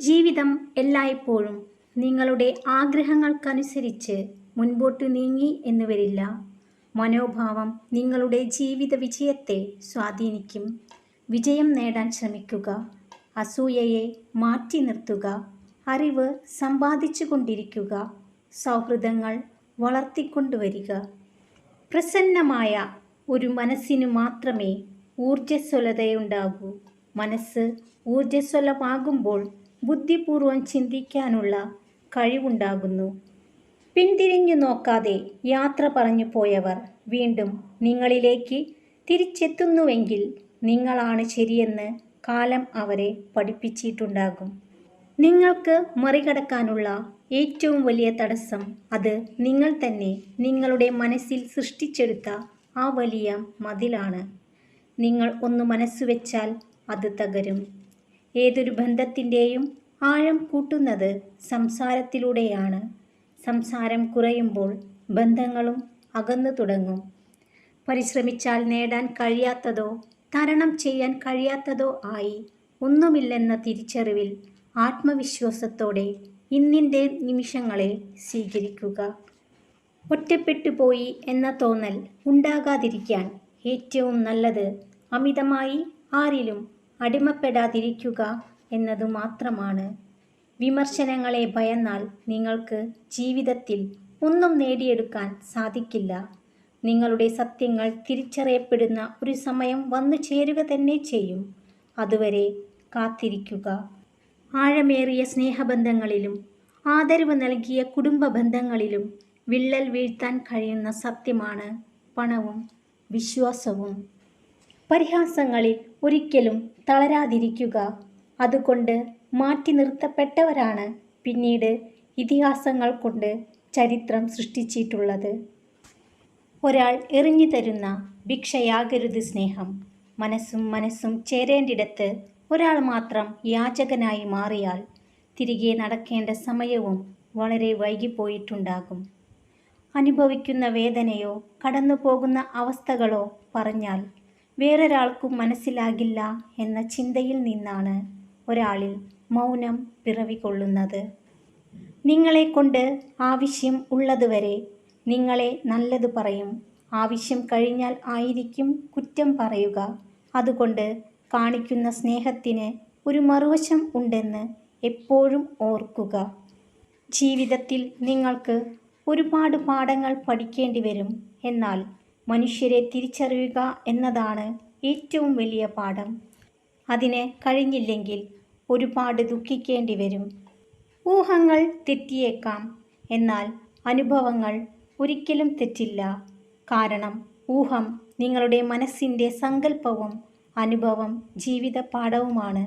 ജീവിതം എല്ലായ്പ്പോഴും നിങ്ങളുടെ ആഗ്രഹങ്ങൾക്കനുസരിച്ച് മുൻപോട്ട് നീങ്ങി എന്ന് വരില്ല. മനോഭാവം നിങ്ങളുടെ ജീവിത വിജയത്തെ സ്വാധീനിക്കും. വിജയം നേടാൻ ശ്രമിക്കുക. അസൂയയെ മാറ്റി നിർത്തുക. അറിവ് സമ്പാദിച്ചു കൊണ്ടിരിക്കുക. സൗഹൃദങ്ങൾ വളർത്തിക്കൊണ്ടുവരിക. പ്രസന്നമായ ഒരു മനസ്സിനു മാത്രമേ ഊർജ്ജസ്വലതയുണ്ടാകൂ. മനസ്സ് ഊർജ്ജസ്വലമാകുമ്പോൾ ബുദ്ധിപൂർവം ചിന്തിക്കാനുള്ള കഴിവുണ്ടാകുന്നു. പിന്തിരിഞ്ഞു നോക്കാതെ യാത്ര പറഞ്ഞു പോയവർ വീണ്ടും നിങ്ങളിലേക്ക് തിരിച്ചെത്തുന്നുവെങ്കിൽ നിങ്ങളാണ് ശരിയെന്ന് കാലം അവരെ പഠിപ്പിച്ചിട്ടുണ്ടാകും. നിങ്ങൾക്ക് മറികടക്കാനുള്ള ഏറ്റവും വലിയ തടസ്സം അത് നിങ്ങൾ തന്നെ നിങ്ങളുടെ മനസ്സിൽ സൃഷ്ടിച്ചെടുത്ത ആ വലിയ മതിലാണ്. നിങ്ങൾ ഒന്ന് മനസ്സുവെച്ചാൽ അത് തകരും. ഏതൊരു ബന്ധത്തിൻ്റെയും ആഴം കൂട്ടുന്നത് സംസാരത്തിലൂടെയാണ്. സംസാരം കുറയുമ്പോൾ ബന്ധങ്ങളും അകന്നു തുടങ്ങും. പരിശ്രമിച്ചാൽ നേടാൻ കഴിയാത്തതോ തരണം ചെയ്യാൻ കഴിയാത്തതോ ആയി ഒന്നുമില്ലെന്ന തിരിച്ചറിവിൽ ആത്മവിശ്വാസത്തോടെ ഇന്നിൻ്റെ നിമിഷങ്ങളെ സ്വീകരിക്കുക. ഒറ്റപ്പെട്ടു പോയി എന്ന തോന്നൽ ഉണ്ടാകാതിരിക്കാൻ ഏറ്റവും നല്ലത് അമിതമായി ആരിലും അടിമപ്പെടാതിരിക്കുക എന്നതു മാത്രമാണ്. വിമർശനങ്ങളെ ഭയന്നാൽ നിങ്ങൾക്ക് ജീവിതത്തിൽ ഒന്നും നേടിയെടുക്കാൻ സാധിക്കില്ല. നിങ്ങളുടെ സത്യങ്ങൾ തിരിച്ചറിയപ്പെടുന്ന ഒരു സമയം വന്നു ചേരുക തന്നെ ചെയ്യും. അതുവരെ കാത്തിരിക്കുക. ആഴമേറിയ സ്നേഹബന്ധങ്ങളിലും ആദരവ് നൽകിയ കുടുംബ ബന്ധങ്ങളിലും വിള്ളൽ വീഴ്ത്താൻ കഴിയുന്ന സത്യമാണ് പണവും വിശ്വാസവും. പരിഹാസങ്ങളിൽ ഒരിക്കലും തളരാതിരിക്കുക. അതുകൊണ്ട് മാറ്റി നിർത്തപ്പെട്ടവരാണ് പിന്നീട് ഇതിഹാസങ്ങൾ കൊണ്ട് ചരിത്രം സൃഷ്ടിച്ചിട്ടുള്ളത്. ഒരാൾ എറിഞ്ഞു തരുന്ന ഭിക്ഷയാകരുത് സ്നേഹം. മനസ്സും ചേരേണ്ടിടത്ത് ഒരാൾ മാത്രം യാചകനായി മാറിയാൽ തിരികെ നടക്കേണ്ട സമയവും വളരെ വൈകിപ്പോയിട്ടുണ്ടാകും. അനുഭവിക്കുന്ന വേദനയോ കടന്നു പോകുന്ന അവസ്ഥകളോ പറഞ്ഞാൽ വേറൊരാൾക്കും മനസ്സിലാകില്ല എന്ന ചിന്തയിൽ നിന്നാണ് ഒരാളിൽ മൗനം പിറവികൊള്ളുന്നത്. നിങ്ങളെക്കൊണ്ട് ആവശ്യം ഉള്ളതുവരെ നിങ്ങളെ നല്ലത് പറയും. ആവശ്യം കഴിഞ്ഞാൽ ആയിരിക്കും കുറ്റം പറയുക. അതുകൊണ്ട് കാണിക്കുന്ന സ്നേഹത്തിന് ഒരു മറുവശം ഉണ്ടെന്ന് എപ്പോഴും ഓർക്കുക. ജീവിതത്തിൽ നിങ്ങൾക്ക് ഒരുപാട് പാഠങ്ങൾ പഠിക്കേണ്ടി വരും. എന്നാൽ മനുഷ്യരെ തിരിച്ചറിയുക എന്നതാണ് ഏറ്റവും വലിയ പാഠം. അതിന് കഴിഞ്ഞില്ലെങ്കിൽ ഒരുപാട് ദുഃഖിക്കേണ്ടി വരും. ഊഹങ്ങൾ തെറ്റിയേക്കാം, എന്നാൽ അനുഭവങ്ങൾ ഒരിക്കലും തെറ്റില്ല. കാരണം ഊഹം നിങ്ങളുടെ മനസ്സിൻ്റെ സങ്കല്പവും അനുഭവം ജീവിത പാഠവുമാണ്.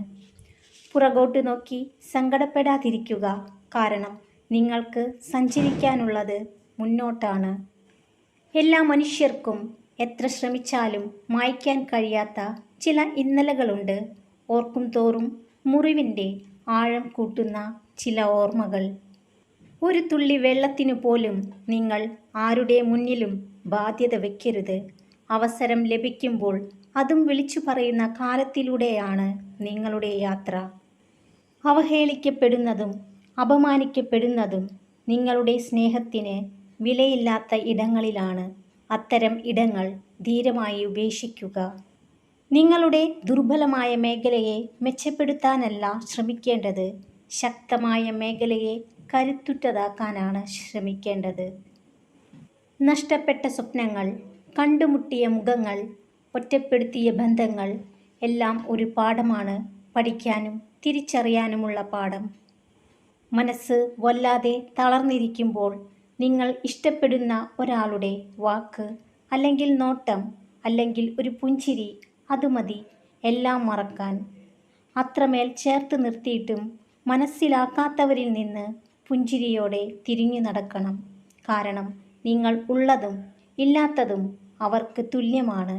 പുറകോട്ട് നോക്കി സങ്കടപ്പെടാതിരിക്കുക. കാരണം നിങ്ങൾക്ക് സഞ്ചരിക്കാനുള്ളത് മുന്നോട്ടാണ്. എല്ലാ മനുഷ്യർക്കും എത്ര ശ്രമിച്ചാലും മായ്ക്കാൻ കഴിയാത്ത ചില ഇന്നലകളുണ്ട്. ഓർക്കും തോറും മുറിവിൻ്റെ ആഴം കൂട്ടുന്ന ചില ഓർമ്മകൾ. ഒരു തുള്ളി വെള്ളത്തിനു പോലും നിങ്ങൾ ആരുടെ മുന്നിലും ബാധ്യത വയ്ക്കരുത്. അവസരം ലഭിക്കുമ്പോൾ അതും വിളിച്ചു പറയുന്ന കാലത്തിലൂടെയാണ് നിങ്ങളുടെ യാത്ര. അവഹേളിക്കപ്പെടുന്നതും അപമാനിക്കപ്പെടുന്നതും നിങ്ങളുടെ സ്നേഹത്തിന് വിലയില്ലാത്ത ഇടങ്ങളിലാണ്. അത്തരം ഇടങ്ങൾ ധീരമായി ഉപേക്ഷിക്കുക. നിങ്ങളുടെ ദുർബലമായ മേഖലയെ മെച്ചപ്പെടുത്താനല്ല ശ്രമിക്കേണ്ടത്, ശക്തമായ മേഖലയെ കരുത്തുറ്റതാക്കാനാണ് ശ്രമിക്കേണ്ടത്. നഷ്ടപ്പെട്ട സ്വപ്നങ്ങൾ, കണ്ടുമുട്ടിയ മുഖങ്ങൾ, ഒറ്റപ്പെടുത്തിയ ബന്ധങ്ങൾ എല്ലാം ഒരു പാഠമാണ്. പഠിക്കാനും തിരിച്ചറിയാനുമുള്ള പാഠം. മനസ്സ് വല്ലാതെ തളർന്നിരിക്കുമ്പോൾ നിങ്ങൾ ഇഷ്ടപ്പെടുന്ന ഒരാളുടെ വാക്ക് അല്ലെങ്കിൽ നോട്ടം അല്ലെങ്കിൽ ഒരു പുഞ്ചിരി, അത് മതി എല്ലാം മറക്കാൻ. അത്രമേൽ ചേർത്ത് നിർത്തിയിട്ടും മനസ്സിലാക്കാത്തവരിൽ നിന്ന് പുഞ്ചിരിയോടെ തിരിഞ്ഞു നടക്കണം. കാരണം നിങ്ങൾ ഉള്ളതും ഇല്ലാത്തതും അവർക്ക് തുല്യമാണ്.